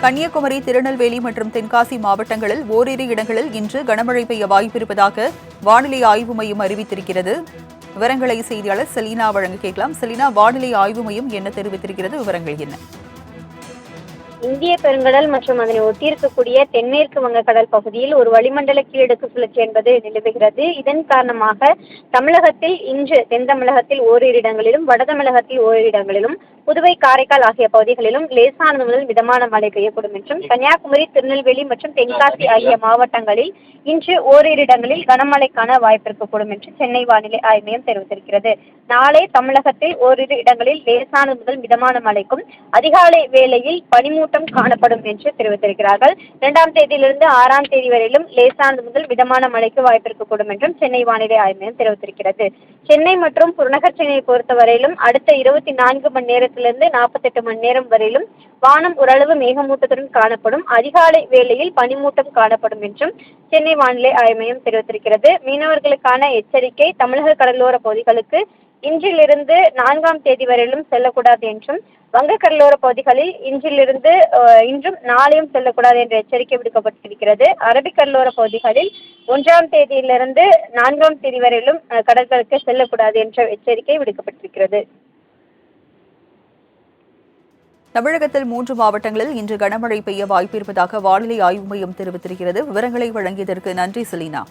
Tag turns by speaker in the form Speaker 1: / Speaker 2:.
Speaker 1: கன்னியாகுமரி, திருநெல்வேலி மற்றும் தென்காசி மாவட்டங்களில் ஓரிரு இடங்களில் இன்று கனமழை பெய்ய வாய்ப்பிருப்பதாக வானிலை ஆய்வு மையம் அறிவித்திருக்கிறது. விவரங்களை செய்தியாளர் செலீனா வழங்க கேட்கலாம். செலீனா, வானிலை ஆய்வு மையம் என்ன தெரிவித்திருக்கிறது? விவரங்கள் என்ன?
Speaker 2: இந்திய பெருங்கடல் மற்றும் அதனை ஒட்டியிருக்கக்கூடிய தென்மேற்கு வங்கக்கடல் பகுதியில் ஒரு வளிமண்டல கீழடுக்கு சுழற்சி என்பது நிலவுகிறது. இதன் காரணமாக தமிழகத்தில் இன்று தென் தமிழகத்தில் ஓரிரு இடங்களிலும், வட தமிழகத்தில் ஓரிரு இடங்களிலும், புதுவை, காரைக்கால் ஆகிய பகுதிகளிலும் லேசானது முதல் மிதமான மழை பெய்யக்கூடும் என்றும், கன்னியாகுமரி, திருநெல்வேலி மற்றும் தென்காசி ஆகிய மாவட்டங்களில் இன்று ஓரிரு இடங்களில் கனமழைக்கான வாய்ப்பு இருக்கக்கூடும் என்று சென்னை வானிலை ஆய்வு மையம் தெரிவித்திருக்கிறது. நாளை தமிழகத்தில் ஓரிரு இடங்களில் லேசானது முதல் மிதமான மழைக்கும் அதிகாலை வேளையில் பனிமூட்டம் காணப்படும் என்று தெரிவித்திருக்கிறார்கள். 2ஆம் தேதியிலிருந்து 6ஆம் தேதி வரையிலும் லேசானது முதல் மிதமான மழைக்கு வாய்ப்பு இருக்கக்கூடும் என்றும் சென்னை வானிலை ஆய்வு மையம் தெரிவித்திருக்கிறது. சென்னை மற்றும் புறநகர் சென்னையை பொறுத்தவரையிலும் அடுத்த 24 மணி நேரத்திலிருந்து 48 மணி நேரம் வரையிலும் வானம் ஓரளவு மேகமூட்டத்துடன் காணப்படும். அதிகாலை வேளையில் பனிமூட்டம் காணப்படும் என்றும் சென்னை வானிலை ஆய்வு மையம் தெரிவித்திருக்கிறது. மீனவர்களுக்கான எச்சரிக்கை: தமிழக கடலோர பகுதிகளுக்கு இன்றிலிருந்து 4ஆம் தேதி வரையிலும் செல்லக்கூடாது என்றும், வங்கக்கடலோர பகுதிகளில் இன்றும் நாளையும் செல்லக்கூடாது என்ற எச்சரிக்கை விடுக்கப்பட்டிருக்கிறது. அரபிக்கடலோர பகுதிகளில் 1ஆம் தேதியிலிருந்து 4ஆம் தேதி வரையிலும் கடல்களுக்கு செல்லக்கூடாது என்ற எச்சரிக்கை விடுக்கப்பட்டிருக்கிறது.
Speaker 1: தமிழகத்தில் 3 மாவட்டங்களில் இன்று கனமழை பெய்ய வாய்ப்பிருப்பதாக வானிலை ஆய்வு மையம் தெரிவித்திருக்கிறது. விவரங்களை வழங்கியதற்கு நன்றி செலீனா.